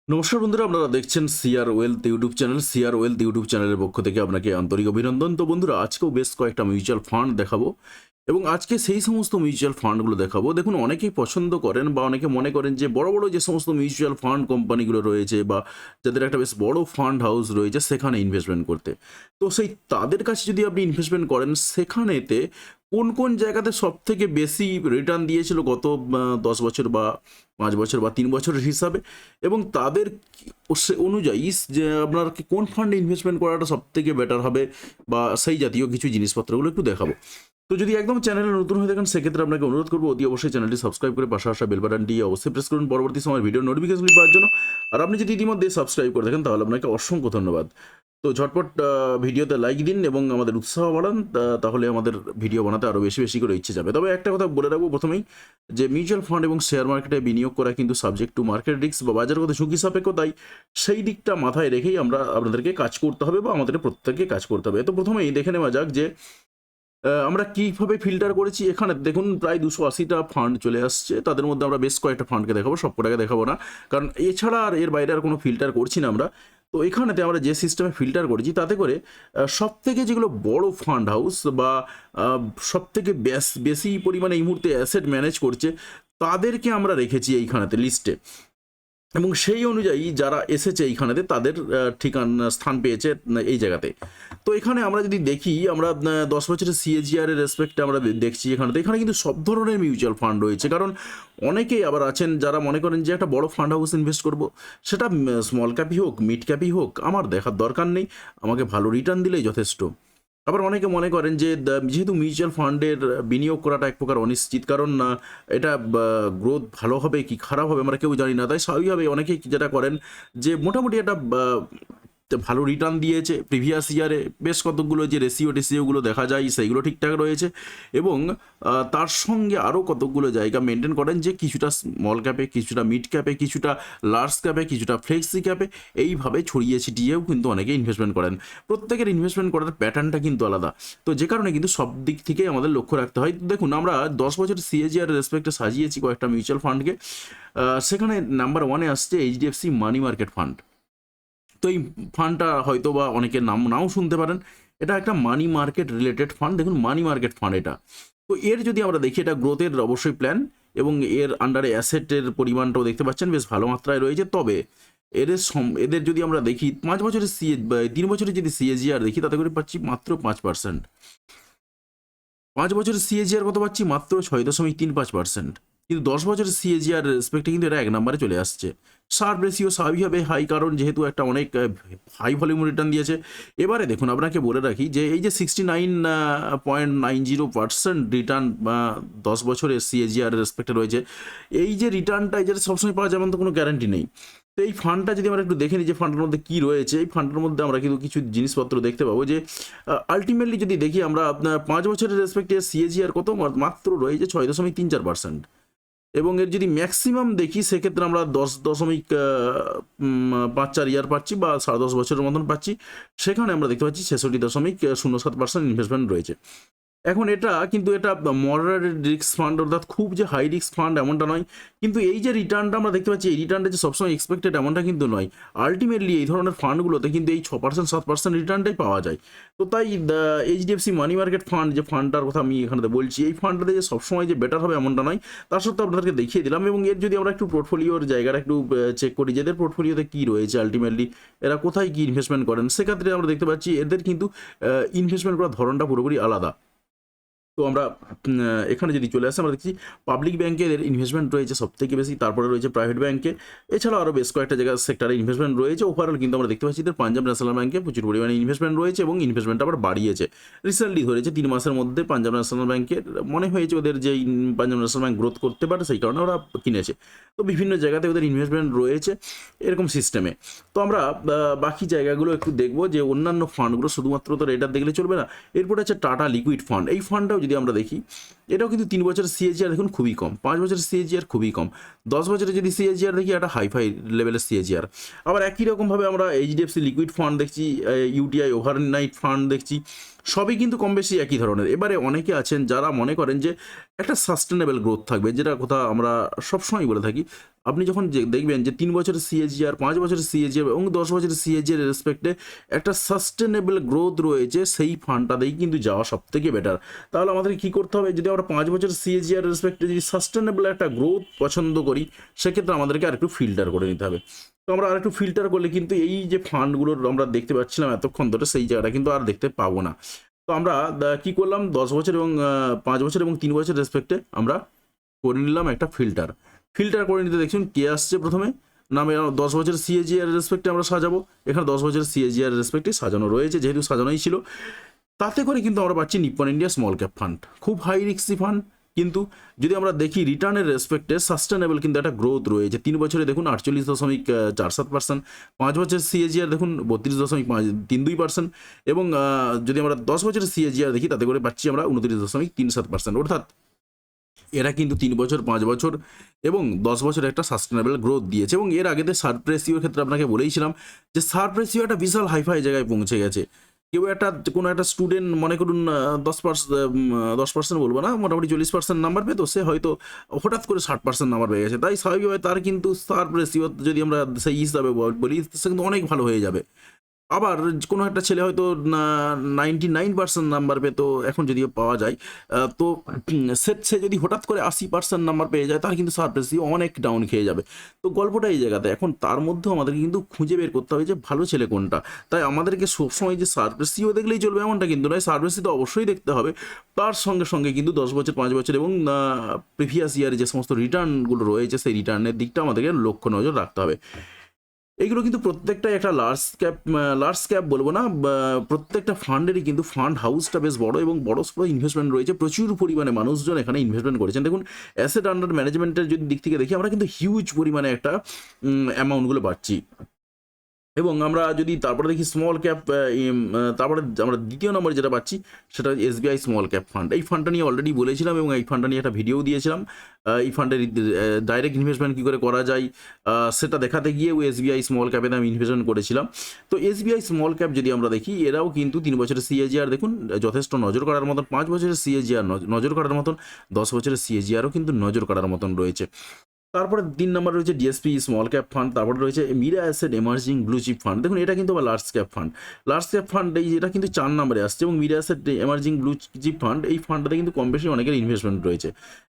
নমস্কার বন্ধুরা, আপনারা দেখছেন CR wealth YouTube channel. CR wealth YouTube চ্যানেলের পক্ষ থেকে আপনাকে আন্তরিক অভিনন্দন। তো বন্ধুরা, আজকেও বেশ কয়েকটা মিউচুয়াল ফান্ড দেখাবো এবং আজকে সেই সমস্ত মিউচুয়াল ফান্ডগুলো দেখাবো। দেখুন, অনেকেই পছন্দ করেন বা অনেকে মনে করেন যে বড় বড় যে সমস্ত মিউচুয়াল ফান্ড কোম্পানিগুলো রয়েছে বা যাদের একটা বেশ বড় ফান্ড হাউস রয়েছে সেখানে ইনভেস্টমেন্ট করতে। তো সেই তাদের কাছে যদি আপনি ইনভেস্টমেন্ট করেন, সেখানেতে কোন কোন জায়গাতে সবথেকে বেশি রিটার্ন দিয়েছিল গত 10 বছর বা 5 বছর বা 3 বছরের হিসাবে, এবং তাদের সে অনুযায়ী যে আপনার কোন ফান্ডে ইনভেস্টমেন্ট করাটা সবথেকে বেটার হবে বা সেই জাতীয় কিছু জিনিসপত্রগুলো একটু দেখাবো। তো যদি একদম চ্যানেলে নতুন হয়ে থাকেন, সেক্ষেত্রে আপনাকে অনুরোধ করবো অতি অবশ্যই চ্যানেলটি সাবস্ক্রাইব করে পাশে আসা বেল বাটনটি অবশ্যই প্রেস করুন পরবর্তী সময় ভিডিও নোটিফিকেশন পাওয়ার জন্য। আর আপনি যদি ইতিমধ্যে সাবস্ক্রাইব করে থাকেন তাহলে আপনাকে অসংখ্য ধন্যবাদ। তো ঝটপট ভিডিওতে লাইক দিন এবং আমাদের উৎসাহ বাড়ান, তাহলে আমাদের ভিডিও বানাতে আরও বেশি বেশি করে ইচ্ছে যাবে। তবে একটা কথা বলে রাখবো প্রথমেই, যে মিউচুয়াল ফান্ড এবং শেয়ার মার্কেটে বিনিয়োগ করা কিন্তু সাবজেক্ট টু মার্কেট রিস্ক বা বাজারগত ঝুঁকি সাপেক্ষ, তাই সেই দিকটা মাথায় রেখেই আপনাদেরকে কাজ করতে হবে বা আমাদের প্রত্যেককে কাজ করতে হবে। তো প্রথমেই দেখে নেওয়া যাক যে আমরা কীভাবে ফিল্টার করেছি। এখানে দেখুন প্রায় 280টা ফান্ড চলে আসছে। তাদের মধ্যে আমরা বেশ কয়েকটা ফান্ডকে দেখাবো, সবকটাকে দেখাবো না, কারণ এছাড়া আর এর বাইরে আর কোনো ফিল্টার করছি না আমরা। তো এখানেতে আমরা যে সিস্টেমে ফিল্টার করেছি তাতে করে সবথেকে যেগুলো বড় ফান্ড হাউস বা সবথেকে বেশি পরিমাণে এই মুহূর্তে অ্যাসেট ম্যানেজ করছে, তাদেরকে আমরা রেখেছি এইখানেতে লিস্টে। এবং সেই অনুযায়ী যারা এসেছে এইখানেতে তাদের ঠিকানা স্থান পেয়েছে এই জায়গাতে। তো এখানে আমরা যদি দেখি, আমরা 10 বছরের সিএজিআর এর রেসপেক্টে আমরা দেখছি এখানেতে, এখানে কিন্তু সব ধরনের মিউচুয়াল ফান্ড রয়েছে। কারণ অনেকেই আবার আছেন যারা মনে করেন যে একটা বড় ফান্ড হাউস ইনভেস্ট করব, সেটা স্মল ক্যাপই হোক মিড ক্যাপই হোক, আমার দেখার দরকার নেই, আমাকে ভালো রিটার্ন দিলেই যথেষ্ট। আবার অনেকে মনে করেন যে যেহেতু মিউচুয়াল ফান্ডের বিনিয়োগ করাটা এক প্রকার অনিশ্চিত, কারণ এটা গ্রোথ ভালো হবে কি খারাপ হবে আমরা কেউ জানি না, তাই স্বাভাবিকভাবে অনেকেই যেটা করেন যে মোটামুটি একটা ভালো রিটার্ন দিয়েছে প্রিভিয়াস ইয়ারে, বেশ কতগুলো যে রেশিওগুলো দেখা যায় সেইগুলো ঠিকঠাক রয়েছে, এবং তার সঙ্গে আরও কতগুলো জায়গা মেনটেন করেন যে কিছুটা স্মল ক্যাপে, কিছুটা মিড ক্যাপে, কিছুটা লার্জ ক্যাপে, কিছুটা ফ্লেক্সি ক্যাপে, এইভাবে ছড়িয়ে ছিটিয়েও কিন্তু অনেকে ইনভেস্টমেন্ট করেন। প্রত্যেকের ইনভেস্টমেন্ট করার প্যাটার্নটা কিন্তু আলাদা। তো যে কারণে কিন্তু সব দিক থেকেই আমাদের লক্ষ্য রাখতে হয়। দেখুন, আমরা 10 বছরের সিএজিআর রেসপেক্টে সাজিয়েছি কয়েকটা মিউচুয়াল ফান্ডকে। সেখানে নাম্বার 1-এ আসছে এইচডিএফসি মানি মার্কেট ফান্ড। তো এই ফান্ডটা হয়তো বা অনেকের নাম নাও শুনতে পারেন। এটা একটা মানি মার্কেট রিলেটেড ফান্ড। দেখুন, মানি মার্কেট ফান্ড এটা। তো এর যদি আমরা দেখি, এটা গ্রোথের অবশ্যই প্ল্যান, এবং এর আন্ডারে অ্যাসেটের পরিমাণটাও দেখতে পাচ্ছেন বেশ ভালো মাত্রায় রয়েছে। তবে এদের যদি আমরা দেখি 5 বছরের 3 বছরের যদি সিএজিআর দেখি, তাতে করে পাচ্ছি মাত্র 5%। 5 বছরের সিএজিআর কত পাচ্ছি? মাত্র 6.35%। কিন্তু 10 বছরের সিএজিআর রেসপেক্টে কিন্তু এটা 1 নম্বরে চলে আসছে। শার্প রেশিও স্বাভাবিকভাবে হাই, কারণ যেহেতু একটা অনেক হাই ভলিউম রিটার্ন দিয়েছে। এবারে দেখুন, আপনাকে বলে রাখি যে এই যে 69.90% রিটার্ন 10 বছরের সিএজিআর রেসপেক্টে রয়েছে, এই যে রিটার্নটা যেটা সবসময় পাওয়া যাবে তো কোনো গ্যারান্টি নেই। তো এই ফান্ডটা যদি আমরা একটু দেখে নিই যে ফান্ডের মধ্যে কী রয়েছে, এই ফান্ডের মধ্যে আমরা কিন্তু কিছু জিনিসপত্র দেখতে পাবো যে আলটিমেটলি যদি দেখি আমরা আপনার 5 বছরের রেসপেক্টে সিএজিআর কত মাত্র রয়েছে 6.34%, এবং এর যদি ম্যাক্সিমাম দেখি সেক্ষেত্রে আমরা 10.54 ইয়ার পাচ্ছি বা 10.5 বছরের মতন পাচ্ছি। সেখানে আমরা দেখতে পাচ্ছি 66.07% ইনভেস্টমেন্ট রয়েছে। এখন এটা কিন্তু এটা মডারেট রিস্ক ফান্ড, অর্থাৎ খুব যে হাই রিস্ক ফান্ড এমনটা নয়। কিন্তু এই যে রিটার্নটা আমরা দেখতে পাচ্ছি, এই রিটার্নটা যে সবসময় এক্সপেক্টেড এমনটা কিন্তু নয়। আলটিমেটলি এই ধরনের ফান্ডগুলোতে কিন্তু এই 6% 7% রিটার্নটাই পাওয়া যায়। তো তাই এইচডিএফসি মানি মার্কেট ফান্ড, যে ফান্ডটার কথা আমি এখানে বলছি, এই ফান্ডটাতে যে সবসময় যে বেটার হবে এমনটা নয়। তার সত্ত্বেও আপনাদেরকে দেখিয়ে দিলাম। এবং এর যদি আমরা একটু পোর্টফোলিওর জায়গাটা একটু চেক করি, যে এদের পোর্টফোলিওতে কী রয়েছে, আলটিমেটলি এরা কোথায় কী ইনভেস্টমেন্ট করেন, সেক্ষেত্রে আমরা দেখতে পাচ্ছি এদের কিন্তু ইনভেস্টমেন্ট করার ধরনটা পুরোপুরি আলাদা। তো আমরা এখানে যদি চলে আসি, আমরা দেখছি পাবলিক ব্যাংকে এদের ইনভেস্টমেন্ট রয়েছে সবথেকে বেশি, তারপরে রয়েছে প্রাইভেট ব্যাংকে, এছাড়াও আরও বেশ কয়েকটা জায়গায় সেক্টরে ইনভেস্টমেন্ট রয়েছে। ওভারঅল কিন্তু আমরা দেখতে পাচ্ছি এদের পাঞ্জাব ন্যাশনাল ব্যাংকে প্রচুর পরিমাণে ইনভেস্টমেন্ট রয়েছে, এবং ইনভেস্টমেন্টটা আবার বাড়িয়েছে রিসেন্টলি। ধরেছে 3 মাসের মধ্যে পাঞ্জাব ন্যাশনাল ব্যাংকের মনে হয়েছে ওদের যে পাঞ্জাব ন্যাশনাল ব্যাংক গ্রোথ করতে পারে, সেই কারণে ওরা কিনেছে। তো বিভিন্ন জায়গাতে ওদের ইনভেস্টমেন্ট রয়েছে এরকম সিস্টেমে। তো আমরা বাকি জায়গাগুলো একটু দেখবো, যে অন্যান্য ফান্ডগুলো শুধুমাত্র তো এটার দেখলে চলবে না। এরপরে আছে টাটা লিকুইড ফান্ড। এই ফান্ডটাও যদি আমরা দেখি, এটাও কিন্তু 3 বছরের সিএজিআর দেখুন খুবই কম, 5 বছরের সিএজিআর খুবই কম, 10 বছরের যদি সিএজিআর দেখি একটা হাইফাই লেভেলের সিএজিআর। আবার একই রকমভাবে আমরা এইচডিএফসি লিকুইড ফান্ড দেখছি, ইউটিআই ওভারনাইট ফান্ড দেখছি, সবই কিন্তু কম বেশি একই ধরনের। এবারে অনেকে আছেন যারা মনে করেন যে একটা সাস্টেনেবল গ্রোথ থাকবে, যেটা কথা আমরা সবসময় বলে থাকি। আপনি যখন দেখবেন যে 3 বছরের সিএজিআর, 5 বছরের সিএজিআর এবং 10 বছরের সিএজিআর রেসপেক্টে একটা সাস্টেনেবল গ্রোথ রয়েছে, সেই ফান্ডটাতেই কিন্তু যাওয়া সব থেকে বেটার। তাহলে আমাদের কী করতে হবে, যদি আমরা 5 বছরের সিএজিআর রেসপেক্টে যদি সাস্টেনেবল একটা গ্রোথ পছন্দ করি, সেক্ষেত্রে আমাদেরকে আরেকটু ফিল্টার করে নিতে হবে। তো আমরা আরেকটু ফিল্টার করলে কিন্তু এই যে ফান্ডগুলোর আমরা দেখতে পাচ্ছিলাম এতক্ষণ ধরে, সেই জায়গাটা কিন্তু আর দেখতে পাবো না। তো আমরা কি করলাম, 10 বছর এবং 5 বছর এবং 3 বছর রেসপেক্টে আমরা করে নিলাম একটা ফিল্টার করে নিতে দেখুন কে আসছে প্রথমে, নামে 10 বছরের সিএজিআর রেসপেক্টে আমরা সাজাবো। এখানে 10 বছরের সিএজিআর রেসপেক্টে সাজানো রয়েছে, যেহেতু সাজানোই ছিল, তাতে করে কিন্তু আমরা পাচ্ছি Nippon India small cap fund, খুব হাই রিস্কি ফান্ড। কিন্তু যদি আমরা দেখি রিটার্নের রেসপেক্টে সাস্টেনেবল কিন্তু একটা গ্রোথ রয়েছে। 3 বছরে দেখুন 48.47%, 5 বছরের সিএজিআর দেখুন 32.32%, এবং যদি আমরা 10 বছরের সিএজিআর দেখি তাতে করে পাচ্ছি আমরা 29.37%। অর্থাৎ এরা কিন্তু 3 বছর, 5 বছর এবং 10 বছর একটা সাস্টেনেবল গ্রোথ দিয়েছে। এবং এর আগেতে সার্ভ রেশিওর ক্ষেত্রে আপনাকে বলেইছিলাম যে সার্ভ রেশিও একটা বিশাল হাইফাই জায়গায় পৌঁছে গেছে। কেউ কোনো একটা স্টুডেন্ট মনে করুন 10% বলবো না, মোটামুটি 40% নাম্বার পেতো, সে হয়তো হঠাৎ করে 60% নাম্বার পেয়ে গেছে। তাই স্বাভাবিকভাবে তার কিন্তু সার্ভ রেশিও যদি আমরা সেই হিসাবে বলি, সে কিন্তু অনেক ভালো হয়ে যাবে। আবার কোনো একটা ছেলে হয়তো 99% নাম্বার পেতো, এখন যদিও পাওয়া যায়, তো সে যদি হঠাৎ করে 80% নাম্বার পেয়ে যায়, তার কিন্তু সার্ভ রেশিও অনেক ডাউন খেয়ে যাবে। তো গল্পটা এই জায়গাতে, এখন তার মধ্যেও আমাদেরকে কিন্তু খুঁজে বের করতে হবে যে ভালো ছেলে কোনটা। তাই আমাদেরকে সবসময় যে সার্ভ রেশিও দেখলেই চলবে এমনটা কিন্তু নয়, সার্ভ রেশিও তো অবশ্যই দেখতে হবে, তার সঙ্গে সঙ্গে কিন্তু 10 বছর, 5 বছর এবং প্রিভিয়াস ইয়ারে যে সমস্ত রিটার্নগুলো রয়েছে, সেই রিটার্নের দিকটা আমাদেরকে লক্ষ্য নজর রাখতে হবে। এইগুলো কিন্তু প্রত্যেকটাই একটা লার্জ ক্যাপ বলবো না, প্রত্যেকটা ফান্ডেরই কিন্তু ফান্ড হাউসটা বেশ বড় এবং বড় ইনভেস্টমেন্ট রয়েছে, প্রচুর পরিমাণে মানুষজন এখানে ইনভেস্টমেন্ট করেছেন। দেখুন অ্যাসেট আন্ডার ম্যানেজমেন্টের যদি দিক থেকে দেখি, আমরা কিন্তু হিউজ পরিমাণে একটা অ্যামাউন্টগুলো পাচ্ছি। এবং আমরা যদি তারপরে দেখি স্মল ক্যাপ, তারপরে আমরা দ্বিতীয় নম্বরে যেটা পাচ্ছি সেটা এসবিআই স্মল ক্যাপ ফান্ড। এই ফান্ডটা নিয়ে অলরেডি বলেছিলাম এবং এই ফান্ডটা নিয়ে একটা ভিডিও দিয়েছিলাম। এই ফান্ডের ডাইরেক্ট ইনভেস্টমেন্ট কী করে করা যায় সেটা দেখাতে গিয়েও এসবিআই স্মল ক্যাপে আমি ইনভেস্টমেন্ট করেছিলাম। তো এসবিআই স্মল ক্যাপ যদি আমরা দেখি, এরাও কিন্তু 3 বছরের সিএজিআর দেখুন যথেষ্ট নজর করার মতন, 5 বছরের সিএজিআর নজর করার মতন, 10 বছরের সিএজিআরও কিন্তু নজর করার মতন রয়েছে। তারপরে 3 নম্বর রয়েছে ডিএসপি স্মল ক্যাপ ফান্ড, তারপরে রয়েছে Mirae asset emerging blue chip fund. দেখুন এটা কিন্তু আবার লার্জ ক্যাপ ফান্ড এটা কিন্তু 4 নম্বরে আসছে। এবং Mirae asset emerging blue chip fund, এই ফান্ডটাতে কিন্তু কম বেশি অনেকের ইনভেস্টমেন্ট রয়েছে।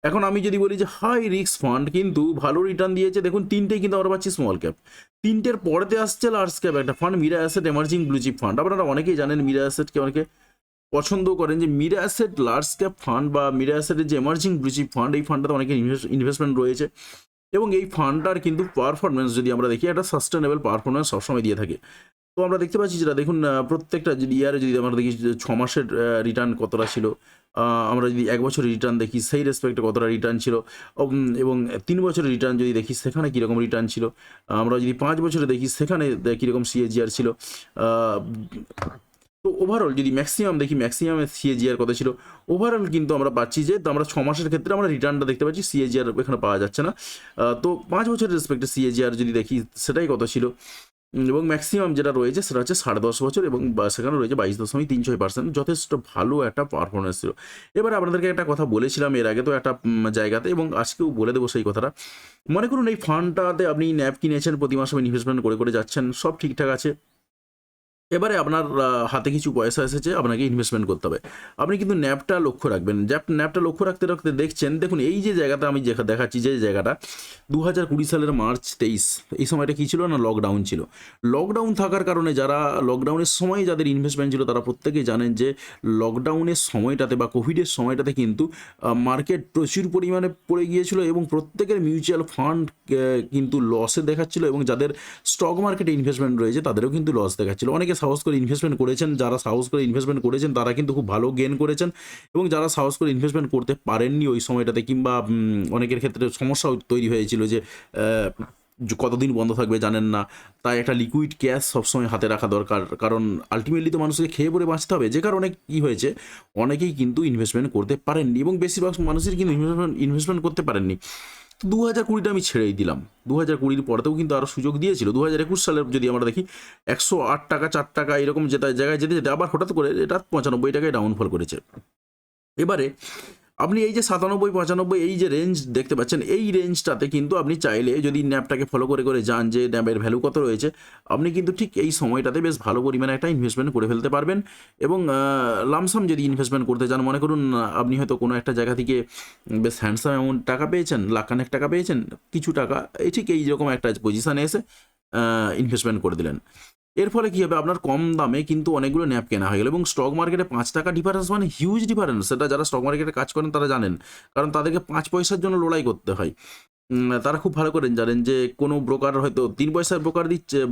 এখন আমি যদি বলি যে হাই রিস্ক ফান্ড কিন্তু ভালো রিটার্ন দিয়েছে, দেখুন 3টেই কিন্তু আমরা পাচ্ছি স্মল ক্যাপ, 3টের পরেতে আসছে লার্জ ক্যাপ একটা fund, Mirae asset emerging blue chip fund. আপনারা অনেকেই জানেন মিরা অ্যাসেটকে অনেকে পছন্দ করেন, যে Mirae asset large cap fund বা মিরা অ্যাসেটের যে এমার্জিং ব্লু চিপ ফান্ড, এই ফান্ডটাতে অনেকের ইনভেস্টমেন্ট রয়েছে। এবং এই ফান্ডটার কিন্তু পারফরমেন্স যদি আমরা দেখি, একটা সাস্টেনেবল পারফরমেন্স সবসময় দিয়ে থাকে। তো আমরা দেখতে পাচ্ছি যেটা দেখুন প্রত্যেকটা যদি ইয়ারে যদি আমরা দেখি 6 মাসের রিটার্ন কতটা ছিল, আমরা যদি 1 বছরের রিটার্ন দেখি সেই রেসপেক্টে কতটা রিটার্ন ছিল, এবং 3 বছরের রিটার্ন যদি দেখি সেখানে কীরকম রিটার্ন ছিল, আমরা যদি 5 বছরে দেখি সেখানে কীরকম সিএজিআর ছিল। তো ওভারঅল যদি ম্যাক্সিমাম দেখি, ম্যাক্সিমামের সিএজিআর কত ছিল, ওভারঅল কিন্তু আমরা পাচ্ছি যে আমরা 6 মাসের ক্ষেত্রে আমরা রিটার্নটা দেখতে পাচ্ছি, সিএজিআর এখানে পাওয়া যাচ্ছে না। তো 5 বছরের রেসপেক্টে সিএজিআর যদি দেখি সেটাই কত ছিল, এবং ম্যাক্সিমাম যেটা রয়েছে সেটা হচ্ছে 10.5 বছর, এবং সেখানে রয়েছে 22.36%, যথেষ্ট ভালো একটা পারফরমেন্স ছিল। এবার আপনাদেরকে একটা কথা বলেছিলাম এর আগে তো একটা জায়গাতে, এবং আজকেও বলে দেবো সেই কথাটা। মনে করুন এই ফান্ডটাতে আপনি ন্যাপ কিনেছেন, প্রতি মাসে ইনভেস্টমেন্ট করে যাচ্ছেন, সব ঠিকঠাক আছে। এবারে আপনার হাতে কিছু পয়সা এসেছে, আপনাকে ইনভেস্টমেন্ট করতে হবে। আপনি কিন্তু ন্যাপটা লক্ষ্য রাখবেন, ন্যাপটা লক্ষ্য রাখতে রাখতে দেখছেন, দেখুন এই যে জায়গাটা আমি দেখাচ্ছি, যে জায়গাটা 2020 সালের মার্চ 23, এই সময়টা কী ছিল না, লকডাউন ছিল। লকডাউন থাকার কারণে যারা লকডাউনের সময় যাদের ইনভেস্টমেন্ট ছিল, তারা প্রত্যেকেই জানেন যে লকডাউনের সময়টাতে বা কোভিডের সময়টাতে কিন্তু মার্কেট প্রচুর পরিমাণে পড়ে গিয়েছিল, এবং প্রত্যেকের মিউচুয়াল ফান্ড কিন্তু লসে দেখাচ্ছিল, এবং যাদের স্টক মার্কেটে ইনভেস্টমেন্ট রয়েছে তাদেরও কিন্তু লস দেখাচ্ছিল। অনেকে সাহস করে ইনভেস্টমেন্ট করেছেন, যারা সাহস করে ইনভেস্টমেন্ট করেছেন তারা কিন্তু খুব ভালো গেন করেছেন, এবং যারা সাহস করে ইনভেস্টমেন্ট করতে পারেননি ওই সময়টাতে, কিংবা অনেকের ক্ষেত্রে সমস্যা তৈরি হয়েছিল যে কতদিন বন্ধ থাকবে জানেন না, তাই একটা লিকুইড ক্যাশ সবসময় হাতে রাখা দরকার, কারণ আলটিমেটলি তো মানুষকে খেয়ে পরে বাঁচতে হবে, যে কারণে কী হয়েছে অনেকেই কিন্তু ইনভেস্টমেন্ট করতে পারেননি এবং বেশিরভাগ মানুষের কিন্তু ইনভেস্টমেন্ট করতে পারেননি। তো 2020টা আমি ছেড়েই দিলাম। 2020 পরেতেও কিন্তু আরও সুযোগ দিয়েছিল। 2021 সালে যদি আমরা দেখি 108 টাকা 4 টাকা এরকম জায়গায় যেতে যেতে আবার হঠাৎ করে এটা 95 টাকায় ডাউনফল করেছে। এবারে আপনি এই যে 97 95 এই যে রেঞ্জ দেখতে পাচ্ছেন, এই রেঞ্জটাতে কিন্তু আপনি চাইলে যদি ন্যাপটাকে ফলো করে করে যান যে ন্যাপের ভ্যালু কত রয়েছে, আপনি কিন্তু ঠিক এই সময়টাতে বেশ ভালো পরিমাণে একটা ইনভেস্টমেন্ট করে ফেলতে পারবেন। এবং লামসাম যদি ইনভেস্টমেন্ট করতে চান, মনে করুন আপনি হয়তো কোনো একটা জায়গা থেকে বেশ হ্যান্ডসাম অ্যামাউন্ট টাকা পেয়েছেন, লাখখানেক টাকা পেয়েছেন, কিছু টাকা এই ঠিক এইরকম একটা পজিশানে এসে ইনভেস্টমেন্ট করে দিলেন। এর ফলে কী হবে, আপনার কম দামে কিন্তু অনেকগুলো ন্যাপ কেনা হয়ে গেল এবং স্টক মার্কেটে 5 টাকা ডিফারেন্স মানে হিউজ ডিফারেন্স। সেটা যারা স্টক মার্কেটে কাজ করেন তারা জানেন, কারণ তাদেরকে 5 পয়সার জন্য লড়াই করতে হয়। তারা খুব ভালো করে জানেন যে কোনো ব্রোকার হয়তো 3 পয়সার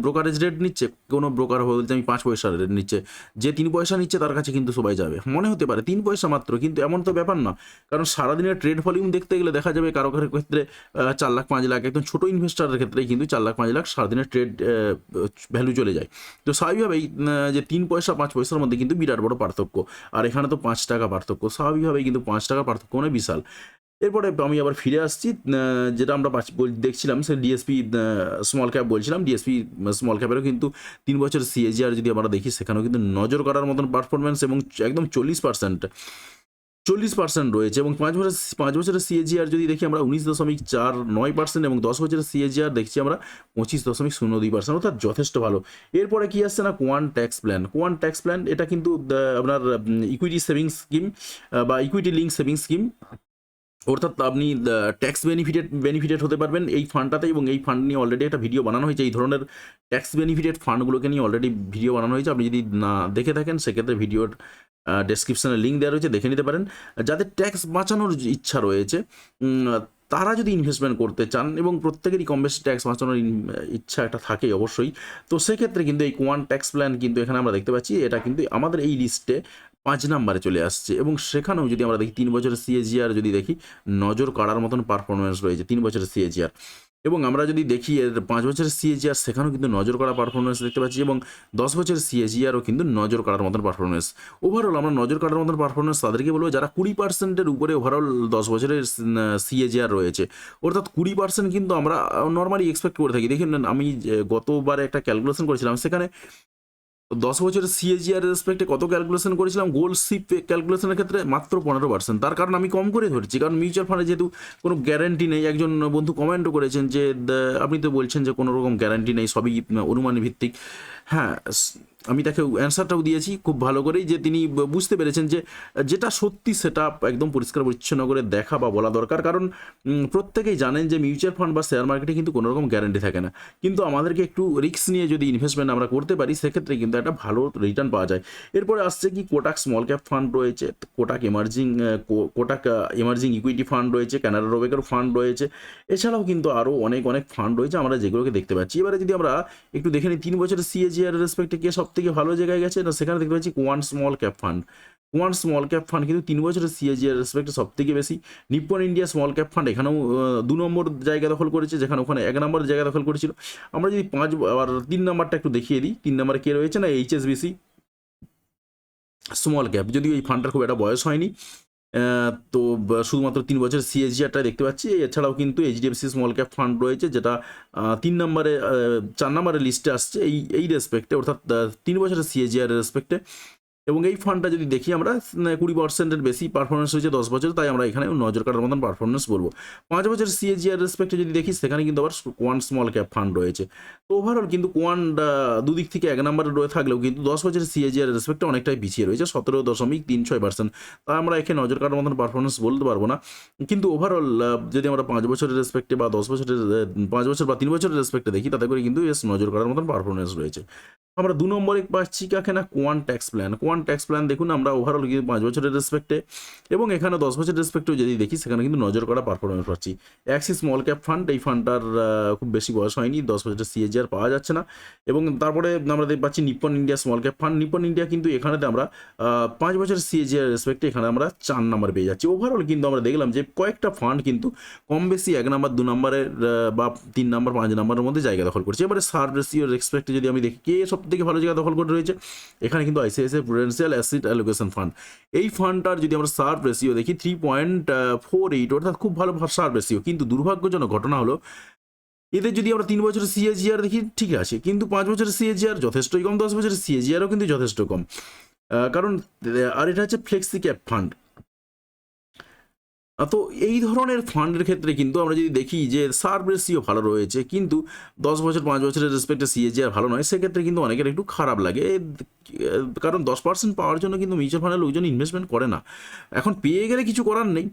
ব্রোকারেজ রেট নিচ্ছে, কোনো ব্রোকার বলছে আমি 5 পয়সার রেট নিচ্ছে, যে 3 পয়সা নিচ্ছে তার কাছে কিন্তু সবাই যাবে। মনে হতে পারে 3 পয়সা মাত্র, কিন্তু এমন তো ব্যাপার না, কারণ সারাদিনের ট্রেড ভলিউম দেখতে গেলে দেখা যাবে কারো কারো ক্ষেত্রে 4 লাখ 5 লাখ, একদম ছোটো ইনভেস্টারের ক্ষেত্রে কিন্তু 4 লাখ 5 লাখ সারাদিনের ট্রেড ভ্যালু চলে যায়। তো স্বাভাবিকভাবেই যে 3 পয়সা 5 পয়সার মধ্যে কিন্তু বিরাট বড় পার্থক্য, আর এখানে তো 5 টাকা পার্থক্য, স্বাভাবিকভাবেই কিন্তু 5 টাকা পার্থক্য মানে বিশাল। এরপরে আমি আবার ফিরে আসছি, যেটা আমরা দেখছিলাম সে ডিএসপি স্মল ক্যাপ বলছিলাম। ডিএসপি স্মল ক্যাপেরও কিন্তু 3 বছর সিএজিআর যদি আমরা দেখি, সেখানেও কিন্তু নজর করার মতন পারফরমেন্স এবং একদম 40% রয়েছে। এবং 5 বছরের সিএজিআর যদি দেখি আমরা 19.49% এবং 10 বছরের সিএজিআর দেখছি আমরা 25.02%, অর্থাৎ যথেষ্ট ভালো। এরপরে কি আসছে না, কোয়ান্ট ট্যাক্স প্ল্যান। এটা কিন্তু আপনার ইকুইটি সেভিংস স্কিম বা ইকুইটি লিঙ্ক সেভিংস স্কিম, অর্থাৎ আপনি ট্যাক্স বেনিফিটেড হতে পারবেন এই ফান্ডটাতে। এবং এই ফান্ড নিয়ে অলরেডি একটা ভিডিও বানানো হয়েছে, এই ধরনের ট্যাক্স বেনিফিটেড ফান্ডগুলোকে নিয়ে অলরেডি ভিডিও বানানো হয়েছে। আপনি যদি না দেখে থাকেন সেক্ষেত্রে ভিডিওর ডেসক্রিপশানে লিঙ্ক দেওয়া রয়েছে, দেখে নিতে পারেন। যাদের ট্যাক্স বাঁচানোর ইচ্ছা রয়েছে তারা যদি ইনভেস্টমেন্ট করতে চান, এবং প্রত্যেকেরই কম বেশি ট্যাক্স বাঁচানোর ইচ্ছা একটা থাকে অবশ্যই, তো সেক্ষেত্রে কিন্তু এই কোয়ান্ট ট্যাক্স প্ল্যান কিন্তু এখানে আমরা দেখতে পাচ্ছি, এটা কিন্তু আমাদের এই লিস্টে 5 নম্বরে চলে আসছে। এবং সেখানেও যদি আমরা দেখি 3 বছরের সিএজিআর যদি দেখি, নজর কাড়ার মতন পারফরমেন্স রয়েছে 3 বছরের সিএজিআর। এবং আমরা যদি দেখি এর 5 বছরের সিএজিআর, সেখানেও কিন্তু নজর কাড়া পারফরমেন্স দেখতে পাচ্ছি, এবং 10 বছরের সিএজিআরও কিন্তু নজর কাড়ার মতন পারফরমেন্স। ওভারঅল আমরা নজর কাড়ার মতন পারফরমেন্স তাদেরকে বলবো যারা 20%-এর উপরে ওভারঅল 10 বছরের সিএজিআর রয়েছে, অর্থাৎ 20% কিন্তু আমরা নর্মালি এক্সপেক্ট করে থাকি। দেখুন আমি গতবার একটা ক্যালকুলেশন করেছিলাম, সেখানে 10 বছরের সিএজিআর রেসপেক্টে কত ক্যালকুলেশন করেছিলাম, গোল্ড শিপ ক্যালকুলেশনের ক্ষেত্রে মাত্র 15%। তার কারণ আমি কম করে ধরছি, কারণ মিউচুয়াল ফান্ডে যেহেতু কোনো গ্যারান্টি নেই। একজন বন্ধু কমেন্টও করেছেন যে আপনি তো বলছেন যে কোনো রকম গ্যারান্টি নেই, সবই অনুমান ভিত্তিক। হ্যাঁ, আমি তাকে অ্যান্সারটাও দিয়েছি খুব ভালো করেই, যে তিনি বুঝতে পেরেছেন যে যেটা সত্যি সেটা একদম পরিষ্কার পরিচ্ছন্ন করে দেখা বা বলা দরকার। কারণ প্রত্যেকেই জানেন যে মিউচুয়াল ফান্ড বা শেয়ার মার্কেটে কিন্তু কোনো রকম গ্যারান্টি থাকে না, কিন্তু আমাদেরকে একটু রিস্ক নিয়ে যদি ইনভেস্টমেন্ট আমরা করতে পারি, সেক্ষেত্রে কিন্তু একটা ভালো রিটার্ন পাওয়া যায়। এরপরে আসছে কি, কোটাক স্মল ক্যাপ ফান্ড রয়েছে, কোটাক এমার্জিং ইকুইটি ফান্ড রয়েছে, কানাডা রোবেকের ফান্ড রয়েছে, এছাড়াও কিন্তু আরও অনেক ফান্ড রয়েছে আমরা যেগুলোকে দেখতে পাচ্ছি। এবারে যদি আমরা একটু দেখে নিই 3 বছরের সিএজিআর রেসপেক্টে কে সব থেকে ভালো জায়গায় গেছে, না সেখানে দেখতে পাচ্ছি কোয়ান্ট স্মল ক্যাপ ফান্ড কিন্তু 3 বছরের সিএজিআর রেসপেক্টে সব থেকে বেশি। Nippon India small cap fund এখানেও 2 নম্বর জায়গা দখল করেছে, যেখানে ওখানে 1 নম্বর জায়গা দখল করেছিল। আমরা যদি 3 নম্বরটা একটু দেখিয়ে দিই, 3 নম্বরে কে রয়েছে, না এইচএসবিসি স্মল ক্যাপ। যদিও এই ফান্ডটার খুব একটা বয়স হয়নি, তো শুধুমাত্র 3 বছরের সিএজিআরটা দেখতে পাচ্ছি। এছাড়াও কিন্তু এইচডিএফসি স্মল ক্যাপ ফান্ড রয়েছে, যেটা 4 নম্বরের লিস্টে আসছে এই রেসপেক্টে, অর্থাৎ 3 বছরের সিএজিআর রেসপেক্টে। এবং এই ফান্ডটা যদি দেখি আমরা 20%-এর বেশি পারফরমেন্স হয়েছে 10 বছর, তাই আমরা এখানে নজর কাটার মতন পারফরমেন্স বলবো। 5 বছরের সিএজিআর রেসপেক্টে যদি দেখি, সেখানে কিন্তু আবার কোয়ান্ট স্মল ক্যাপ ফান্ড রয়েছে। তো ওভারঅল কিন্তু কোয়ান্ট দুদিক থেকে 1 নম্বরে রয়ে থাকলেও কিন্তু 10 বছরের সিএজিআর রেসপেক্টে অনেকটাই পিছিয়ে রয়েছে, 17.36%। তাই আমরা এখানে নজর কাটার মতন পারফরমেন্স বলতে পারবো না। কিন্তু ওভারঅল যদি আমরা 5 বছরের রেসপেক্টে বা 10 বছরের 5 বছর বা 3 বছরের রেসপেক্টে দেখি, তাতে করে কিন্তু বেশ নজর কাটার মতন পারফরমেন্স রয়েছে। আমরা 2 নম্বরে পাচ্ছি কাকে না quant tax plan. Quant tax plan দেখুন আমরা ওভারঅল কিন্তু 5 বছরের রেসপেক্টে এবং এখানে 10 বছরের রেসপেক্টেও যদি দেখি সেখানে কিন্তু নজর করা পারফরমেন্স পাচ্ছি। অ্যাক্সিস স্মল ক্যাপ ফান্ড, এই ফান্ডটার খুব বেশি বয়স হয়নি, 10 বছরের সিএজিআর পাওয়া যাচ্ছে না। এবং তারপরে আমরা দেখতে পাচ্ছি Nippon India small cap fund. Nippon India কিন্তু এখানেতে আমরা 5 বছরের সিএজিআর রেসপেক্টে এখানে আমরা 4 নম্বর পেয়ে যাচ্ছি। ওভারঅল কিন্তু আমরা দেখলাম যে কয়েকটা ফান্ড কিন্তু কম বেশি 1 নম্বর 2 নম্বরের বা 3 নম্বর 5 নম্বরের মধ্যে জায়গা দখল করছে। এবারে সার্ভ রেশিও রেসপেক্টে যদি আমি দেখি কে সব থেকে ভালো জায়গা দখল করে রয়েছে, এখানে কিন্তু ICICI Prudential asset allocation fund. এই ফান্ডটার যদি আমরা সার্ভ রেশিও দেখি 3.48, অর্থাৎ খুব ভালো সার্ভ রেশিও। কিন্তু দুর্ভাগ্যজনক ঘটনা হলো এদের যদি আমরা 3 বছরের সিএজিআর দেখি ঠিক আছে, কিন্তু 5 বছরের সিএজিআর যথেষ্টই কম, 10 বছরের সিএজিআরও কিন্তু যথেষ্ট কম। কারণ আর এটা হচ্ছে ফ্লেক্সি ক্যাপ ফান্ড। তো এই ধরনের ফান্ডের ক্ষেত্রে কিন্তু আমরা যদি দেখি যে সার্ভ রেশিও ভালো রয়েছে, কিন্তু 10 বছর 5 বছরের রেসপেক্টে সিএজিআর ভালো নয়, সেক্ষেত্রে কিন্তু অনেকের একটু খারাপ লাগে। কারণ 10% পাওয়ার জন্য কিন্তু মিউচুয়াল ফান্ডের লোকজন ইনভেস্টমেন্ট করে না। এখন পেয়ে গেলে কিছু করার নেই,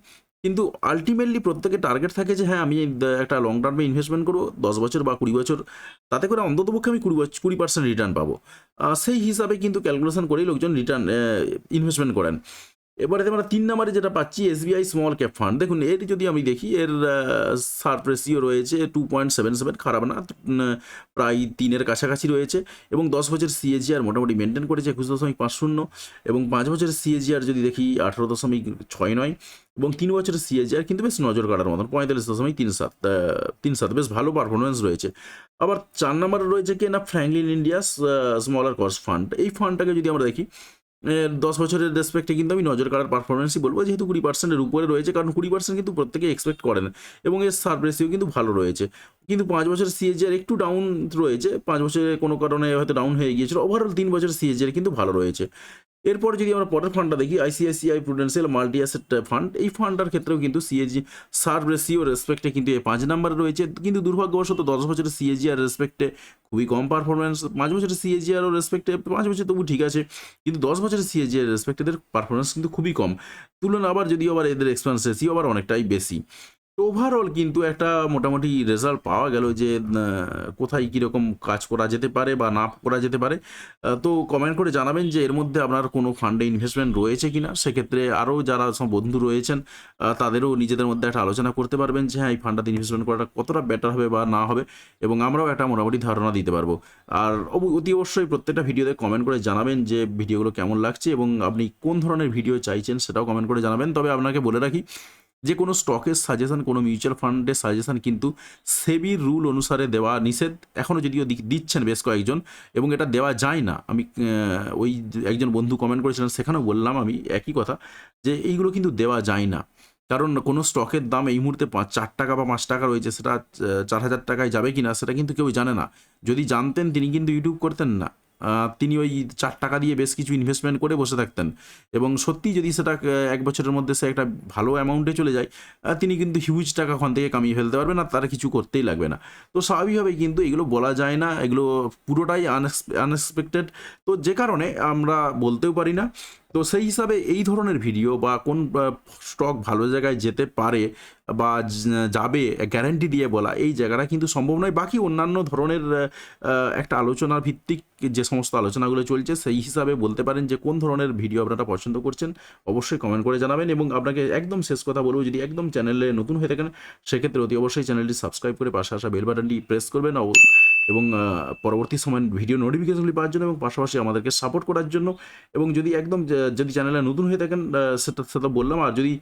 কিন্তু আলটিমেটলি প্রত্যেকের টার্গেট থাকে যে হ্যাঁ আমি একটা লং টার্মে ইনভেস্টমেন্ট করবো 10 বছর বা 20 বছর, তাতে করে অন্ততপক্ষে আমি 20% রিটার্ন পাবো। সেই হিসাবে কিন্তু ক্যালকুলেশন করেই লোকজন রিটার্ন ইনভেস্টমেন্ট করেন। এবারে আমরা 3 নম্বরে যেটা পাচ্ছি এসবিআই স্মল ক্যাপ ফান্ড। দেখুন এর যদি আমি দেখি এর সার্ভ রেশিও রয়েছে 2.77, খারাপ না, প্রায় 3-এর কাছাকাছি রয়েছে। এবং 10 বছর সিএজিআর মোটামুটি মেনটেন করেছে 21.50, এবং 5 বছরের সিএজিআর যদি দেখি 18.69, এবং 3 বছরের সিএজিআর কিন্তু বেশ নজর কাড়ার মতন 45.37, বেশ ভালো পারফরমেন্স রয়েছে। আবার 4 নম্বরে রয়েছে কি না Franklin India smaller cost fund. এই ফান্ডটাকে যদি আমরা দেখি 10 বছরের রেসপেক্টে কিন্তু আমি নজর কাড়ার পারফরমেন্সই বলবো, যেহেতু 20%-এর উপরে রয়েছে, কারণ 20% কিন্তু প্রত্যেকে এক্সপেক্ট করেন, এবং এর সার্ভ রেশিও কিন্তু ভালো রয়েছে। কিন্তু 5 বছরের সিএজিআর একটু ডাউন রয়েছে, 5 বছরে কোনো কারণে হয়তো ডাউন হয়ে গিয়েছিল। ওভারঅল 3 বছরের সিএজিআর কিন্তু ভালো রয়েছে। এরপর যদি আমরা পরের ফান্ডটা দেখি ICICI Prudential multi asset fund. এই ফান্ডটার ক্ষেত্রেও কিন্তু সিএজি সার্ভ রেশিও রেসপেক্টে কিন্তু 5 নম্বরে রয়েছে, কিন্তু দুর্ভাগ্যবশত 10 বছরের সিএজিআর রেসপেক্টে খুবই কম পারফরমেন্স। 5 বছরের সিএজিআরও রেসপেক্টে 5 বছর তবু ঠিক আছে, কিন্তু 10 বছরের সিএজিআর রেসপেক্টে এদের পারফরমেন্স কিন্তু খুবই কম। তুলনা আবার যদিও আবার এদের এক্সপেন্স রেশিও আবার অনেকটাই বেশি। ওভারঅল কিন্তু একটা মোটামুটি রেজাল্ট পাওয়া গেল যে কোথায় কীরকম কাজ করা যেতে পারে বা না করা যেতে পারে। তো কমেন্ট করে জানাবেন যে এর মধ্যে আপনার কোনো ফান্ডে ইনভেস্টমেন্ট রয়েছে কিনা। সেক্ষেত্রে আরও যারা সব বন্ধু রয়েছেন তাদেরও নিজেদের মধ্যে একটা আলোচনা করতে পারবেন যে হ্যাঁ এই ফান্ডটাতে ইনভেস্টমেন্ট করাটা কতটা বেটার হবে বা না হবে, এবং আমরাও একটা মোটামুটি ধারণা দিতে পারবো। আর অতি অবশ্যই প্রত্যেকটা ভিডিওতে কমেন্ট করে জানাবেন যে ভিডিওগুলো কেমন লাগছে এবং আপনি কোন ধরনের ভিডিও চাইছেন সেটাও কমেন্ট করে জানাবেন। তবে আপনাকে বলে রাখি যে কোনো স্টকের সাজেশন, কোনো মিউচুয়াল ফান্ডের সাজেশন কিন্তু সেবির রুল অনুসারে দেওয়া নিষেধ। এখনও যদিও দিচ্ছেন বেশ কয়েকজন, এবং এটা দেওয়া যায় না। আমি ওই একজন বন্ধু কমেন্ট করেছিলেন, সেখানেও বললাম আমি একই কথা, যে এইগুলো কিন্তু দেওয়া যায় না। কারণ কোনো স্টকের দাম এই মুহূর্তে 4 টাকা বা 5 টাকা রয়েছে, সেটা 4000 টাকায় যাবে কি না সেটা কিন্তু কেউ জানে না। যদি জানতেন তিনি কিন্তু ইউটিউব করতেন না, তিনি ওই 4 টাকা দিয়ে বেশ কিছু ইনভেস্টমেন্ট করে বসে থাকতেন, এবং সত্যি যদি সেটা 1 বছরের মধ্যে সে একটা ভালো অ্যামাউন্টে চলে যায়, তিনি কিন্তু হিউজ টাকা ওখান থেকে কামিয়ে ফেলতে পারবেন, আর তারা কিছু করতেই লাগবে না। তো স্বাভাবিকভাবেই কিন্তু এগুলো বলা যায় না, এগুলো পুরোটাই আনএক্সপেক্টেড, তো যে কারণে আমরা বলতেও পারি না। তো সেই হিসাবে এই ধরনের ভিডিও বা কোন স্টক ভালো জায়গায় যেতে পারে বা যাবে গ্যারান্টি দিয়ে বলা, এই জায়গাটা কিন্তু সম্ভব নয়। বাকি অন্যান্য ধরনের একটা আলোচনার ভিত্তিক যে সমস্ত আলোচনাগুলো চলছে, সেই হিসাবে বলতে পারেন যে কোন ধরনের ভিডিও আপনারা পছন্দ করছেন, অবশ্যই কমেন্ট করে জানাবেন। এবং আপনাকে একদম শেষ কথা বলবো, যদি একদম চ্যানেলে নতুন হয়ে থাকেন সেক্ষেত্রে অতি অবশ্যই চ্যানেলটি সাবস্ক্রাইব করে পাশে আসা বেল বাটনটি প্রেস করবেন, এবং পরবর্তী সময় ভিডিও নোটিফিকেশনগুলি পাওয়ার জন্য, এবং পাশাপাশি আমাদেরকে সাপোর্ট করার জন্য। এবং যদি চ্যানেলে নতুন হয়ে থাকেন সেটা বললাম, আর যদি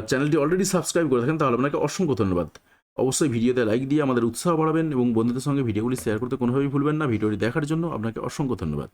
চ্যানেলটি অলরেডি সাবস্ক্রাইব করে থাকেন তাহলে আপনাকে অসংখ্য ধন্যবাদ। অবশ্যই ভিডিওতে লাইক দিয়ে আমাদের উৎসাহ বাড়াবেন, এবং বন্ধুদের সঙ্গে ভিডিওগুলি শেয়ার করতে কোনোভাবেই ভুলবেন না। ভিডিওটি দেখার জন্য আপনাকে অসংখ্য ধন্যবাদ।